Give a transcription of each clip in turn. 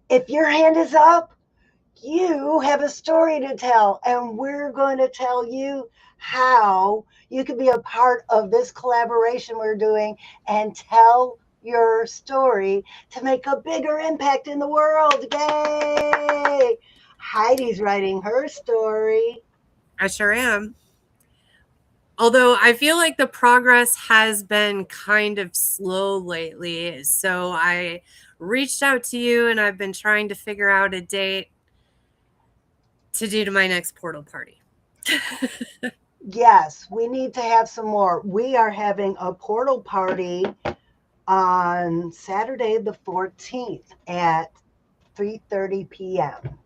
If your hand is up, you have a story to tell, and we're going to tell you how you can be a part of this collaboration we're doing and tell your story to make a bigger impact in the world. Yay! Heidi's writing her story. I sure am. Although I feel like the progress has been kind of slow lately. So I reached out to you and I've been trying to figure out a date to do to my next portal party. Yes, we need to have some more. We are having a portal party on Saturday the 14th at 3:30 p.m.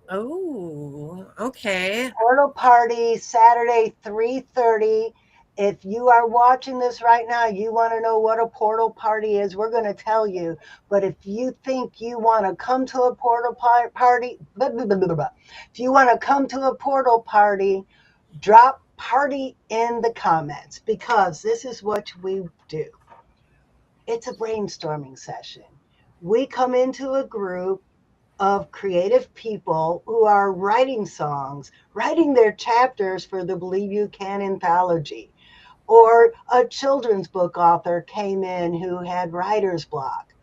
Oh, okay. Portal party Saturday 3:30. If you are watching this right now, you want to know what a portal party is, we're going to tell you. But if you think you want to come to a portal party, blah, blah, blah, blah, blah. If you want to come to a portal party, drop party in the comments, because this is what we do. It's a brainstorming session. We come into a group of creative people who are writing songs, writing their chapters for the Believe You Can anthology. Or a children's book author came in who had writer's block.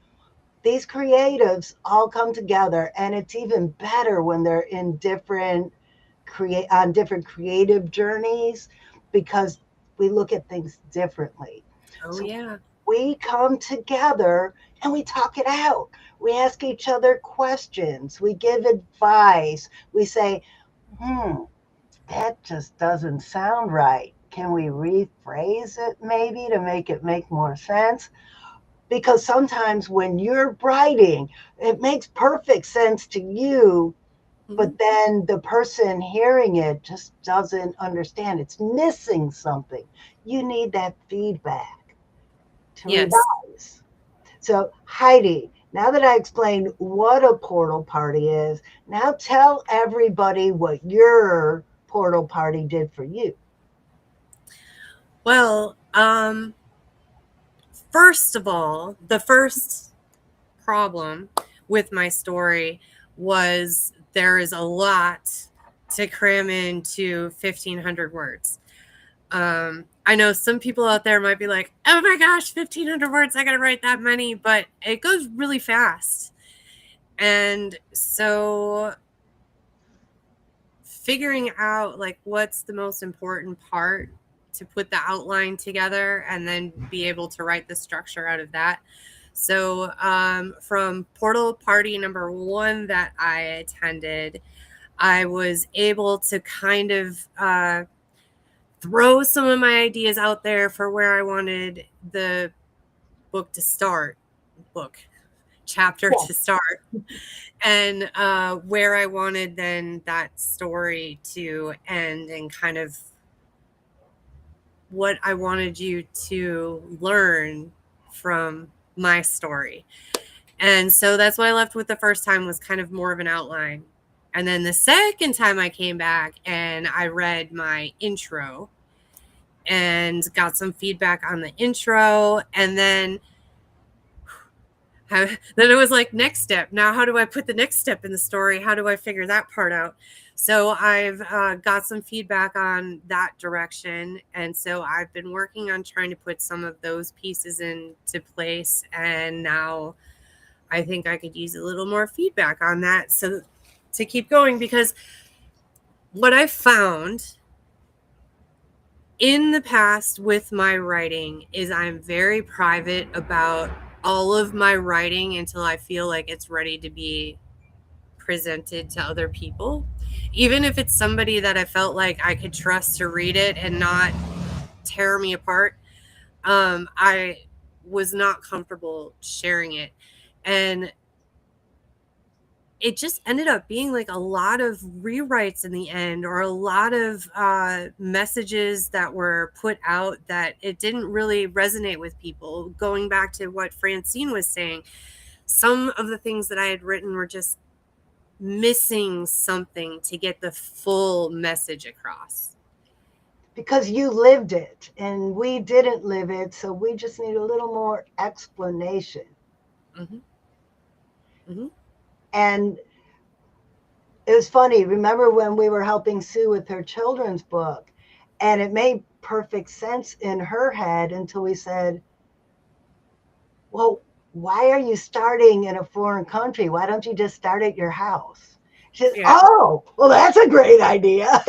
These creatives all come together, and it's even better when they're in different creative journeys, because we look at things differently. Oh, So yeah. we come together and we talk it out. We ask each other questions. We give advice. We say, that just doesn't sound right. Can we rephrase it maybe to make it make more sense? Because sometimes when you're writing, it makes perfect sense to you, Mhm. but then the person hearing it just doesn't understand. It's missing something. You need that feedback to Yes. revise. So, Heidi, now that I explained what a portal party is, now tell everybody what your portal party did for you. Well, first of all, the first problem with my story was there is a lot to cram into 1,500 words. I know some people out there might be like, oh my gosh, 1,500 words, I gotta write that many, but it goes really fast. And so figuring out like what's the most important part to put the outline together and then be able to write the structure out of that. So from portal party number one that I attended, I was able to kind of throw some of my ideas out there for where I wanted the book to start, book chapter Yeah. to start, and where I wanted then that story to end, and kind of what I wanted you to learn from my story. And so that's what I left with the first time, was kind of more of an outline. And then the second time I came back and I read my intro and got some feedback on the intro, and then then it was like, next step. Now, how do I put the next step in the story? How do I figure that part out? So I've got some feedback on that direction. And so I've been working on trying to put some of those pieces into place. And now I think I could use a little more feedback on that, so to keep going, because what I found in the past with my writing is I'm very private about all of my writing until I feel like it's ready to be presented to other people. Even if it's somebody that I felt like I could trust to read it and not tear me apart, I was not comfortable sharing it. And it just ended up being like a lot of rewrites in the end, or a lot of messages that were put out that it didn't really resonate with people. Going back to what Francine was saying, some of the things that I had written were just missing something to get the full message across. Because you lived it and we didn't live it. So we just need a little more explanation. Hmm. Hmm. And it was funny. Remember when we were helping Sue with her children's book? And it made perfect sense in her head until we said, well, why are you starting in a foreign country? Why don't you just start at your house? She says, Yeah. oh, well, that's a great idea.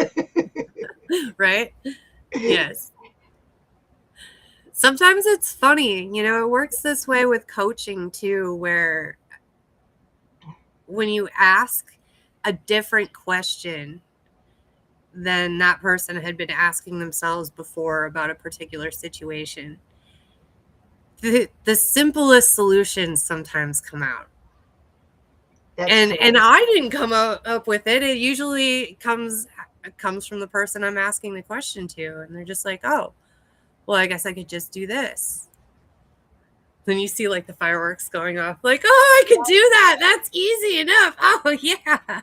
Right? Yes. Sometimes it's funny, it works this way with coaching too, where when you ask a different question than that person had been asking themselves before about a particular situation, the simplest solutions sometimes come out. That's And true. I didn't come up with it. It usually comes from the person I'm asking the question to, and they're just like, "Oh, well, I guess I could just do this." Then you see like the fireworks going off, like, "Oh, I could do that. That's easy enough." Oh, yeah.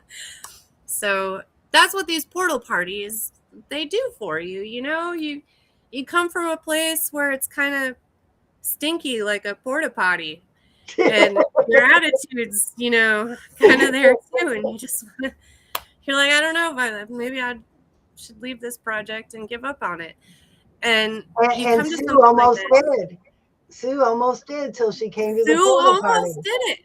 So that's what these portal parties they do for you. You come from a place where it's kind of stinky like a porta potty, and your attitude's kind of there too, and you're like, I don't know, but maybe I should leave this project and give up on it. And you And come to Sue something like almost this. did. Sue almost did till she came to the Sue portal almost party. did it.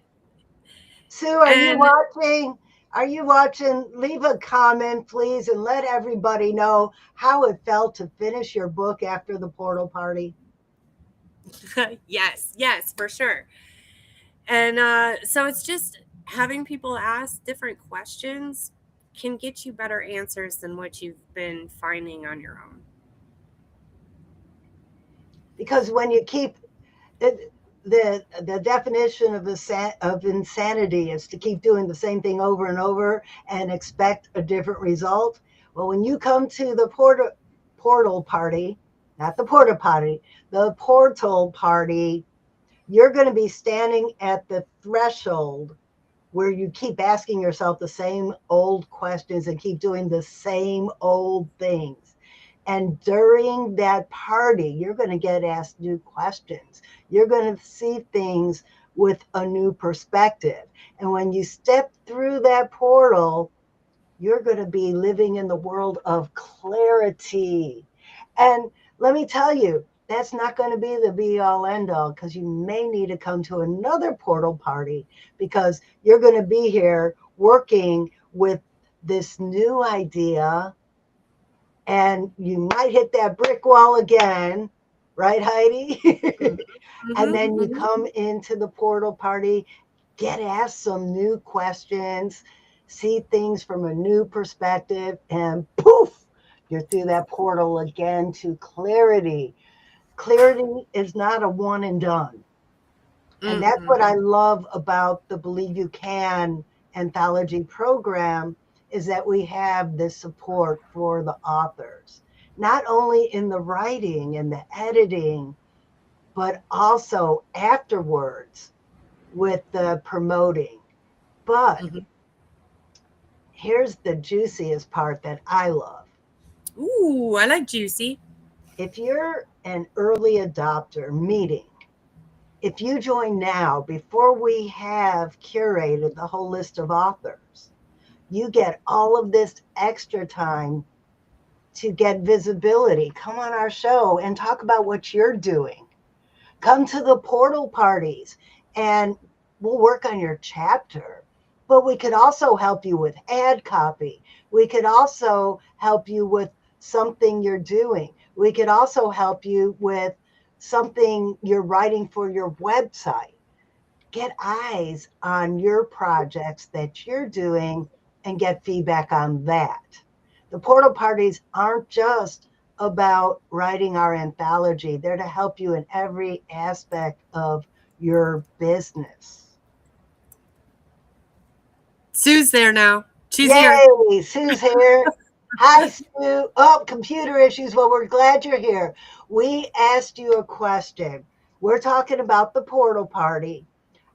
Sue, are you And watching? Are you watching? Leave a comment, please, and let everybody know how it felt to finish your book after the portal party. yes, yes, for sure. And so it's just having people ask different questions can get you better answers than what you've been finding on your own. Because when you keep it, the definition of insanity is to keep doing the same thing over and over and expect a different result. Well, when you come to the portal party, not the porta potty, the portal party, you're going to be standing at the threshold where you keep asking yourself the same old questions and keep doing the same old things. And during that party, you're going to get asked new questions. You're going to see things with a new perspective. And when you step through that portal, you're going to be living in the world of clarity. And let me tell you, that's not going to be the be all end all because you may need to come to another portal party because you're going to be here working with this new idea and you might hit that brick wall again, right, Heidi? And Mm-hmm, then you mm-hmm. come into the portal party, get asked some new questions, see things from a new perspective, and poof, you're through that portal again to clarity. Clarity is not a one and done. And that's Mm-mm. what I love about the Believe You Can anthology program is that we have this support for the authors, not only in the writing and the editing, but also afterwards with the promoting. But Mm-hmm. here's the juiciest part that I love. Ooh, I like juicy. If you're an early adopter, meeting, if you join now before we have curated the whole list of authors, you get all of this extra time to get visibility. Come on our show and talk about what you're doing. Come to the portal parties and we'll work on your chapter. But we could also help you with ad copy. We could also help you with something you're doing. We could also help you with something you're writing for your website. Get eyes on your projects that you're doing and get feedback on that. The portal parties aren't just about writing our anthology, they're to help you in every aspect of your business. Sue's there now. She's here. Yay, Sue's here. Hi, Sue. Oh, computer issues. Well, we're glad you're here. We asked you a question. We're talking about the portal party.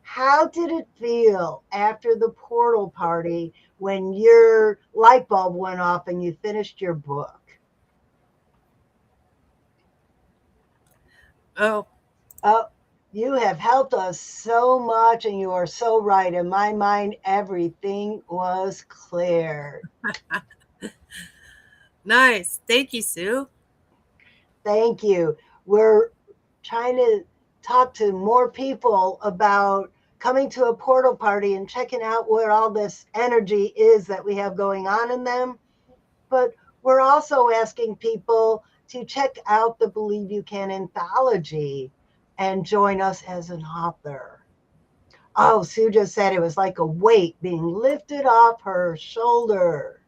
How did it feel after the portal party when your light bulb went off and you finished your book? Oh, Oh, You have helped us so much, and you are so right. In my mind, everything was clear. Nice. Thank you, Sue. Thank you. We're trying to talk to more people about coming to a portal party and checking out where all this energy is that we have going on in them. But we're also asking people to check out the Believe You Can anthology and join us as an author. Oh, Sue just said it was like a weight being lifted off her shoulder.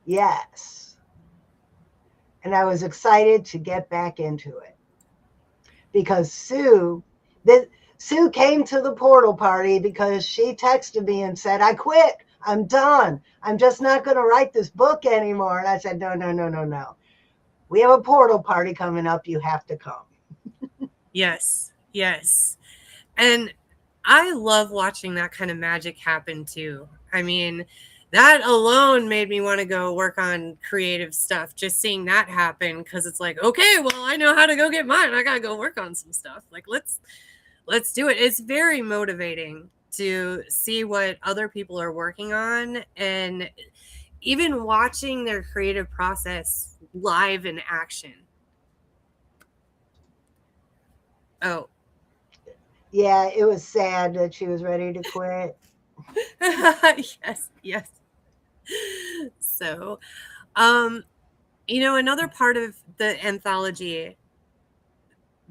Yes. And I was excited to get back into it because Sue came to the portal party because she texted me and said, I quit. I'm done. I'm just not going to write this book anymore. And I said, no, no, no, no, no. We have a portal party coming up. You have to come. Yes. Yes. And I love watching that kind of magic happen too. I mean, that alone made me want to go work on creative stuff. Just seeing that happen because it's like, okay, well, I know how to go get mine. I got to go work on some stuff. Like let's do it. It's very motivating to see what other people are working on and even watching their creative process live in action. Oh. Yeah, it was sad that she was ready to quit. Yes, yes. So, um another part of the anthology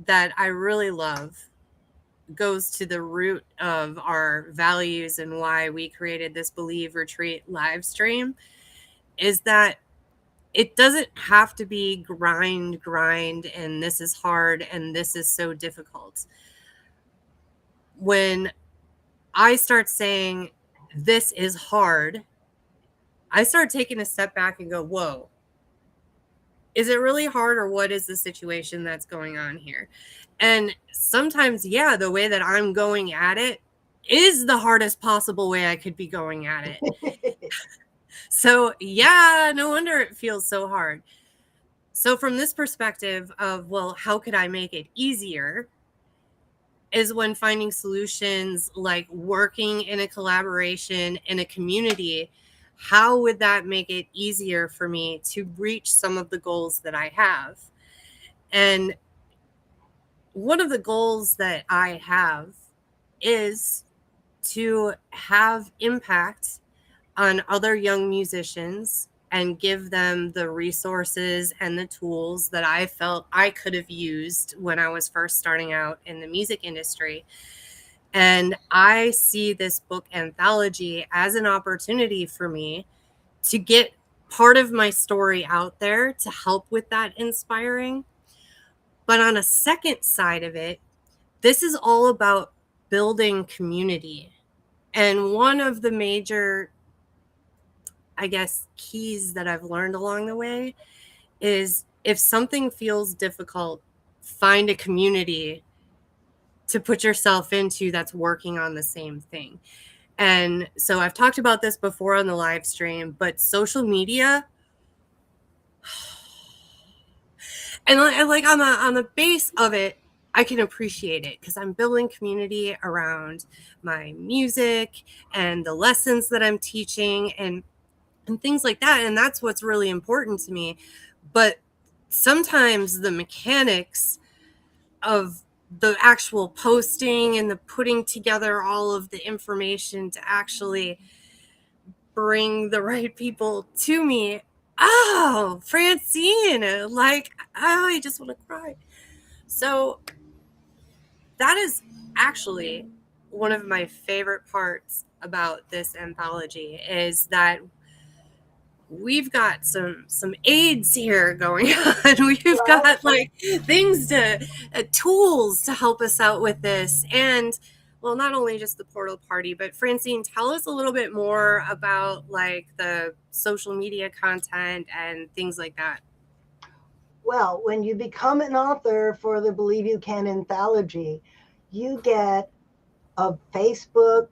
that I really love goes to the root of our values and why we created this Believe Retreat live stream is that it doesn't have to be grind, and this is hard, and this is so difficult. When I start saying, this is hard, I start taking a step back and go, whoa, is it really hard, or what is the situation that's going on here? And sometimes, yeah, the way that I'm going at it is the hardest possible way I could be going at it. So, yeah, no wonder it feels so hard. So, from this perspective of, well, how could I make it easier? Is when finding solutions like working in a collaboration in a community. How would that make it easier for me to reach some of the goals that I have? And one of the goals that I have is to have impact on other young musicians and give them the resources and the tools that I felt I could have used when I was first starting out in the music industry. And I see this book anthology as an opportunity for me to get part of my story out there to help with that inspiring. But on a second side of it, this is all about building community. And one of the major, I guess, keys that I've learned along the way is if something feels difficult, find a community to put yourself into that's working on the same thing. And so I've talked about this before on the live stream, but social media, and like on the base of it, I can appreciate it because I'm building community around my music and the lessons that I'm teaching and things like that. And that's what's really important to me. But sometimes the mechanics of the actual posting and the putting together all of the information to actually bring the right people to me. Oh, Francine, like, oh, I just want to cry. So that is actually one of my favorite parts about this anthology is that we've got some aids here going on. We've Right? got like things to tools to help us out with this. And well, not only just the portal party, but Francine, tell us a little bit more about like the social media content and things like that. Well, when you become an author for the Believe You Can anthology, you get a Facebook,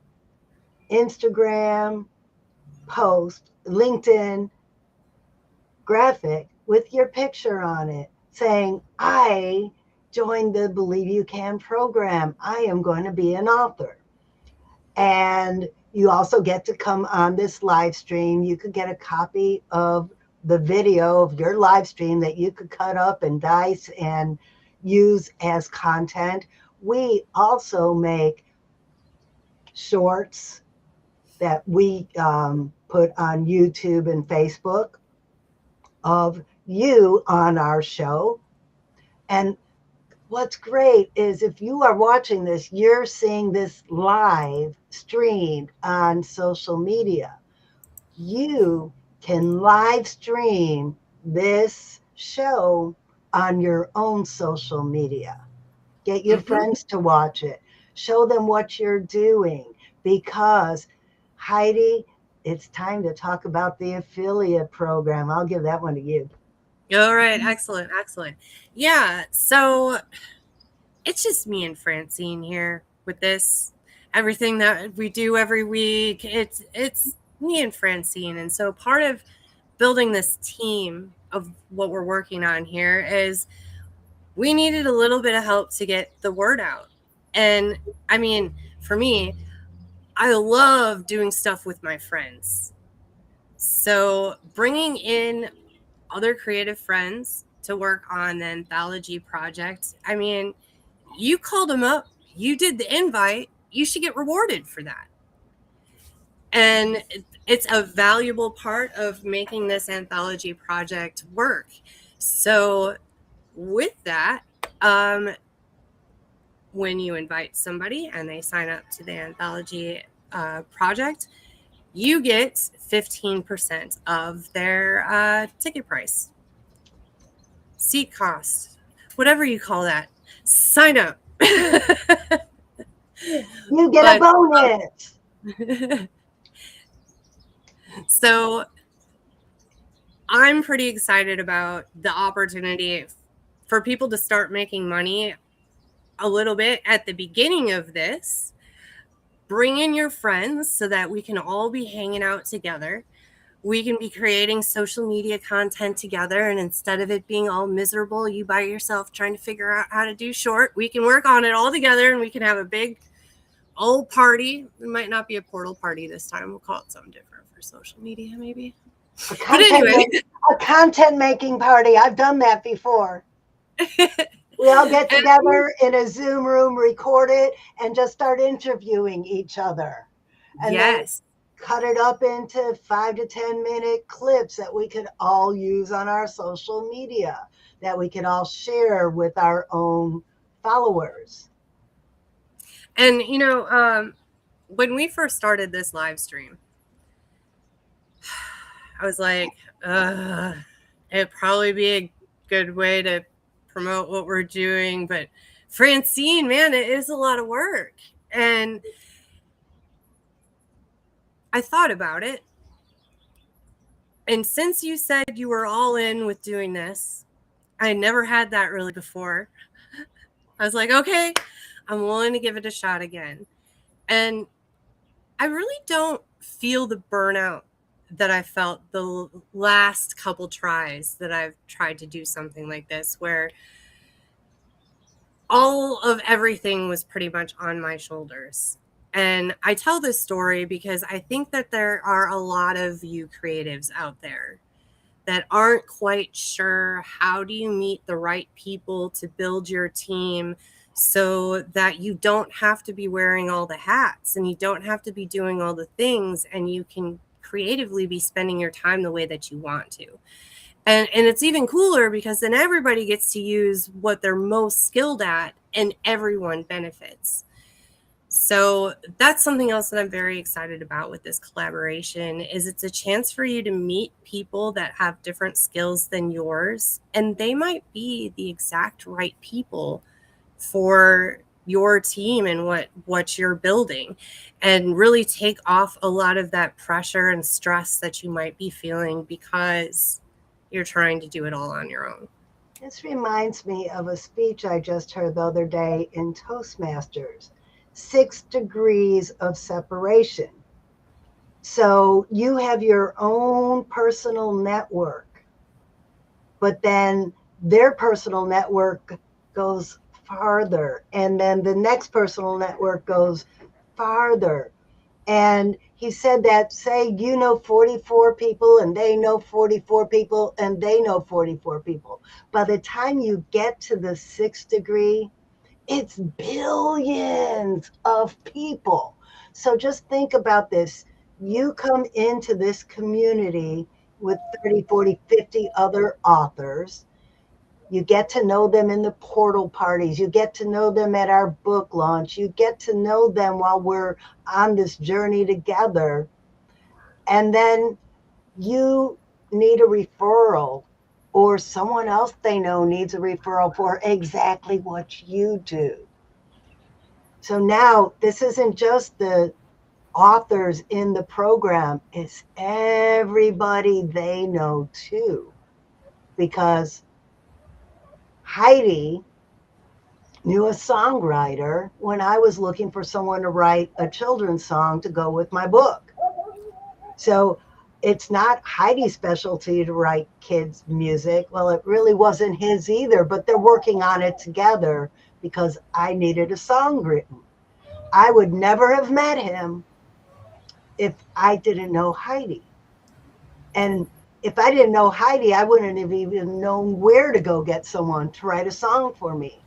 Instagram post, LinkedIn graphic with your picture on it saying, I join the Believe You Can program. I am going to be an author. And you also get to come on this live stream. You could get a copy of the video of your live stream that you could cut up and dice and use as content. We also make shorts that we put on YouTube and Facebook of you on our show. And what's great is if you are watching this, you're seeing this live streamed on social media. You can live stream this show on your own social media. Get your Mm-hmm. friends to watch it. Show them what you're doing because, Heidi, it's time to talk about the affiliate program. I'll give that one to you. All right. Excellent. Excellent. Yeah. So it's just me and Francine here with this. Everything that we do every week, it's me and Francine. And so part of building this team of what we're working on here is we needed a little bit of help to get the word out. And I mean, for me, I love doing stuff with my friends. So bringing in other creative friends to work on the anthology project, I mean, you called them up, you did the invite, you should get rewarded for that. And it's a valuable part of making this anthology project work. So with that, when you invite somebody and they sign up to the anthology project, you get 15% of their ticket price, seat cost, whatever you call that. Sign up. You get a But bonus. so I'm pretty excited about the opportunity for people to start making money a little bit at the beginning of this. Bring in your friends so that we can all be hanging out together. We can be creating social media content together. And instead of it being all miserable, you by yourself trying to figure out how to do short, we can work on it all together and we can have a big old party. It might not be a portal party this time. We'll call it something different for social media, maybe. A But anyway. content making party. I've done that before. We all get together in a Zoom room, record it, and just start interviewing each other. And then Yes. cut it up into 5 to 10 minute clips that we could all use on our social media, that we could all share with our own followers. And, when we first started this live stream, I was like, it'd probably be a good way to promote what we're doing. But Francine, man, it is a lot of work. And I thought about it. And since you said you were all in with doing this, I never had that really before. I was like, okay, I'm willing to give it a shot again. And I really don't feel the burnout that I felt the last couple tries that I've tried to do something like this, where all of everything was pretty much on my shoulders. And I tell this story because I think that there are a lot of you creatives out there that aren't quite sure how do you meet the right people to build your team so that you don't have to be wearing all the hats and you don't have to be doing all the things and you can creatively be spending your time the way that you want to. And it's even cooler because then everybody gets to use what they're most skilled at and everyone benefits. So that's something else that I'm very excited about with this collaboration is it's a chance for you to meet people that have different skills than yours, and they might be the exact right people for your team and what you're building, and really take off a lot of that pressure and stress that you might be feeling because you're trying to do it all on your own. This reminds me of a speech I just heard the other day in Toastmasters. 6 degrees of separation. So you have your own personal network, but then their personal network goes farther. And then the next personal network goes farther. And he said that, say, you know 44 people, and they know 44 people, and they know 44 people. By the time you get to the sixth degree, it's billions of people. So just think about this. You come into this community with 30, 40, 50 other authors. You get to know them in the portal parties. You get to know them at our book launch. You get to know them while we're on this journey together. And then you need a referral, or someone else they know needs a referral for exactly what you do. So now this isn't just the authors in the program, it's everybody they know too. Because Heidi knew a songwriter when I was looking for someone to write a children's song to go with my book. So it's not Heidi's specialty to write kids' music. Well, it really wasn't his either, but they're working on it together because I needed a song written. I would never have met him if I didn't know Heidi. And if I didn't know Heidi, I wouldn't have even known where to go get someone to write a song for me.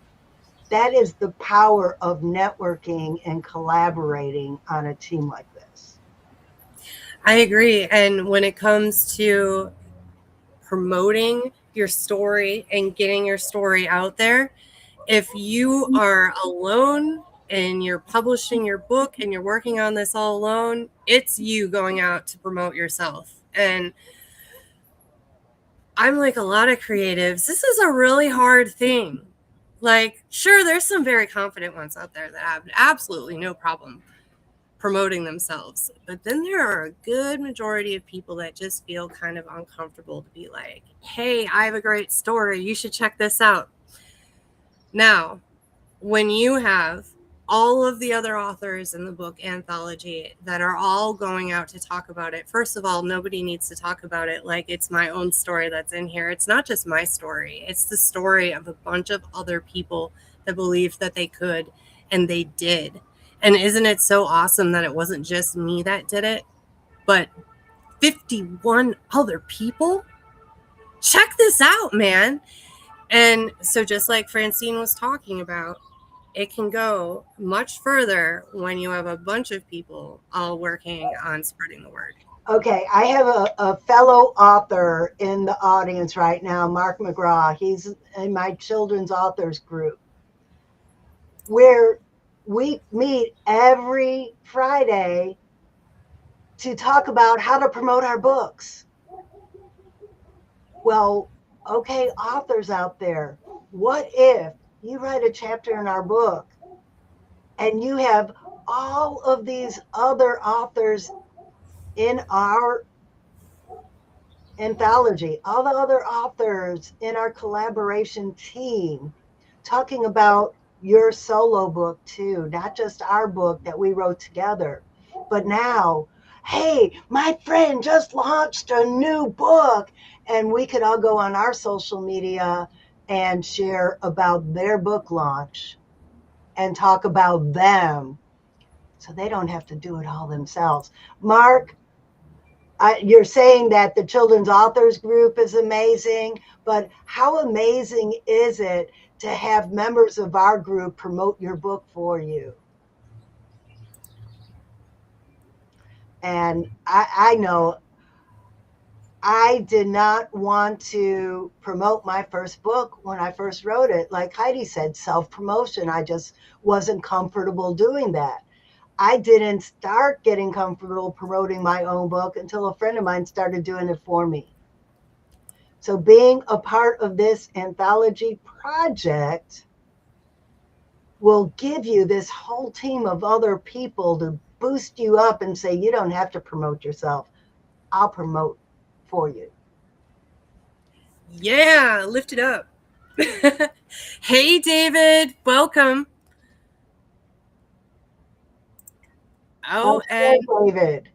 That is the power of networking and collaborating on a team like this. I agree. And when it comes to promoting your story and getting your story out there, if you are alone and you're publishing your book and you're working on this all alone, it's you going out to promote yourself. And I'm like a lot of creatives, this is a really hard thing. Like, sure, there's some very confident ones out there that have absolutely no problem promoting themselves. But then there are a good majority of people that just feel kind of uncomfortable to be like, hey, I have a great story. You should check this out. Now, when you have all of the other authors in the book anthology that are all going out to talk about it, first of all, nobody needs to talk about it like it's my own story that's in here. It's not just my story, it's the story of a bunch of other people that believed that they could, and they did. And isn't it so awesome that it wasn't just me that did it, but 51 other people? Check this out, man. And so, just like Francine was talking about, it can go much further when you have a bunch of people all working on spreading the word. Okay, I have a fellow author in the audience right now, Mark McGraw. He's in my children's authors group, where we meet every Friday to talk about how to promote our books. Well, okay, authors out there, what if you write a chapter in our book and you have all of these other authors in our anthology, all the other authors in our collaboration team talking about your solo book too, not just our book that we wrote together, but now, hey, my friend just launched a new book, and we could all go on our social media and share about their book launch and talk about them so they don't have to do it all themselves. Mark, you're saying that the children's authors group is amazing, but how amazing is it to have members of our group promote your book for you? And I know I did not want to promote my first book when I first wrote it. Like Heidi said, self promotion. I just wasn't comfortable doing that. I didn't start getting comfortable promoting my own book until a friend of mine started doing it for me. So being a part of this anthology project will give you this whole team of other people to boost you up and say, you don't have to promote yourself. I'll promote for you. Yeah, lift it up. Hey, David, welcome. Oh, That's and good, David.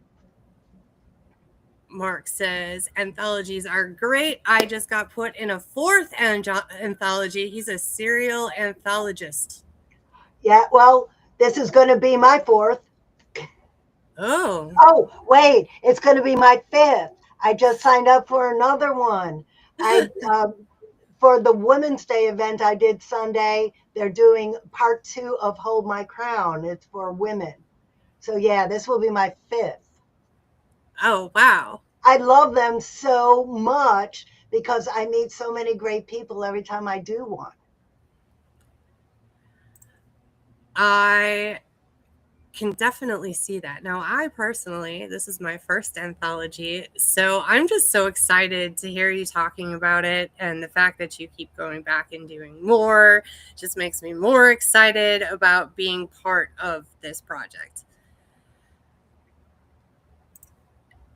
Mark says anthologies are great. I just got put in a fourth anthology. He's a serial anthologist. Yeah, well, this is going to be my fourth. Oh. Oh, wait, it's going to be my fifth. I just signed up for another one. I for the Women's Day event I did Sunday, they're doing part two of Hold My Crown. It's for women. So yeah, this will be my fifth. Oh, wow. I love them so much because I meet so many great people every time I do one. I can definitely see that. Now, I personally, this is my first anthology, so I'm just so excited to hear you talking about it. And the fact that you keep going back and doing more just makes me more excited about being part of this project.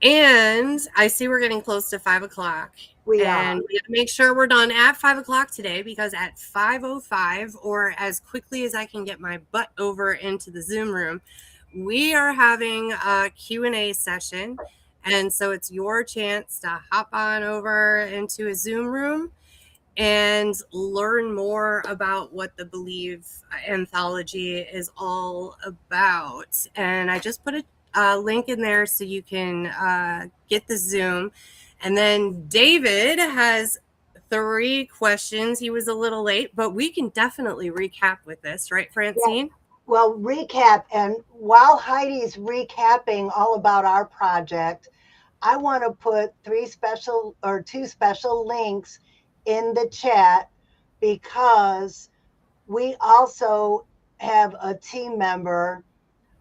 And I see we're getting close to 5 o'clock. We are. And we have to make sure we're done at 5 o'clock today, because at 5:05, or as quickly as I can get my butt over into the Zoom room, we are having a Q&A session. And so it's your chance to hop on over into a Zoom room and learn more about what the Believe anthology is all about. And I just put a link in there so you can get the Zoom. And then David has 3 questions. He was a little late, but we can definitely recap with this, right, Yeah. Francine? Well, recap. And while Heidi's recapping all about our project, I want to put two special links in the chat because we also have a team member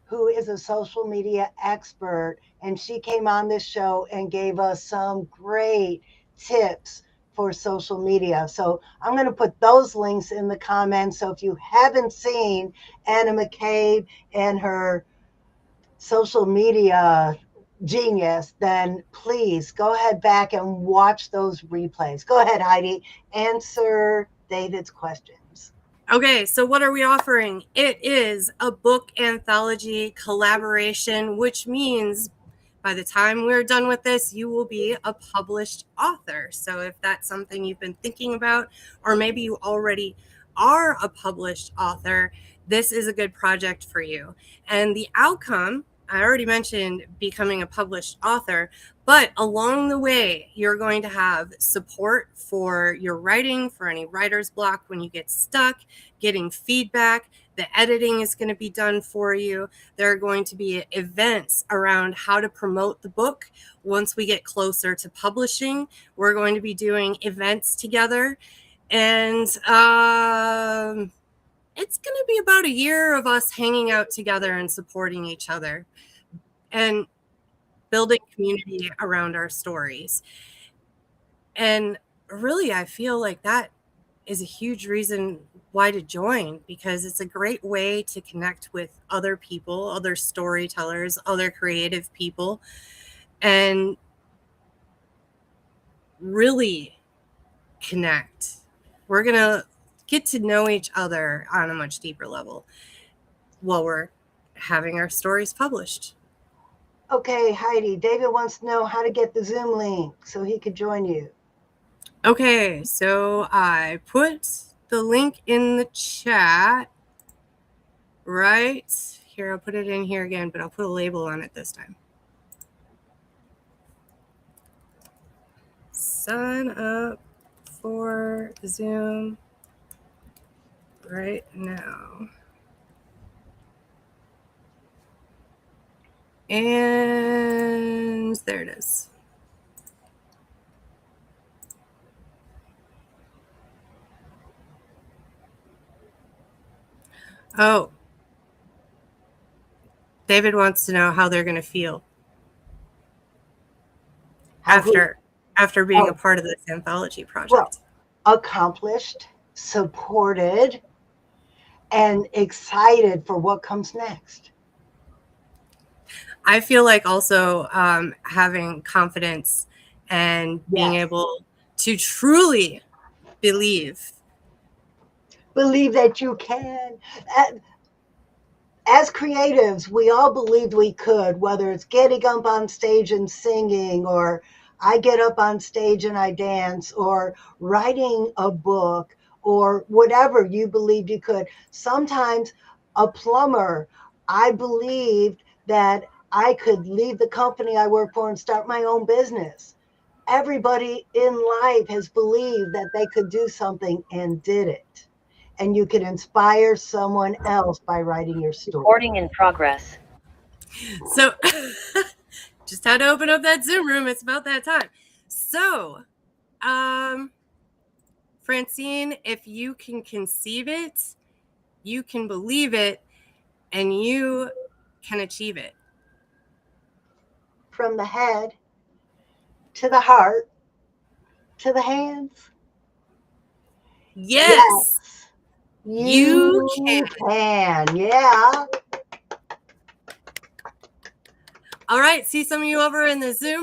who is a social media expert, and she came on this show and gave us some great tips for social media. So I'm going to put those links in the comments. So if you haven't seen Anna McCabe and her social media genius, then please go ahead back and watch those replays. Go ahead, Heidi. Answer David's questions. Okay, so what are we offering? It is a book anthology collaboration, which means by the time we're done with this, you will be a published author. So if that's something you've been thinking about, or maybe you already are a published author, this is a good project for you. And the outcome, I already mentioned becoming a published author, but along the way, you're going to have support for your writing, for any writer's block when you get stuck, getting feedback. The editing is going to be done for you. There are going to be events around how to promote the book. Once we get closer to publishing, we're going to be doing events together. And it's going to be about a year of us hanging out together and supporting each other and building community around our stories. And really, I feel like that is a huge reason why to join, because it's a great way to connect with other people, other storytellers, other creative people, and really connect. We're going to get to know each other on a much deeper level while we're having our stories published. Okay, Heidi, David wants to know how to get the Zoom link so he could join you. Okay, so I put the link in the chat right here. I'll put it in here again, but I'll put a label on it this time. Sign up for Zoom right now. And there it is. Oh, David wants to know how they're going to feel after being a part of this anthology project. Well, accomplished, supported, and excited for what comes next. I feel like also having confidence and being able to truly believe that you can. As creatives, we all believed we could, whether it's getting up on stage and singing, or I get up on stage and I dance, or writing a book, or whatever you believed you could. Sometimes a plumber, I believed that I could leave the company I work for and start my own business. Everybody in life has believed that they could do something and did it. And you can inspire someone else by writing your story. Recording in progress. So just had to open up that Zoom room. It's about that time. So, Francine, if you can conceive it, you can believe it, and you can achieve it. From the head to the heart to the hands. Yes, you You can. can. Yeah. All right, see some of you over in the Zoom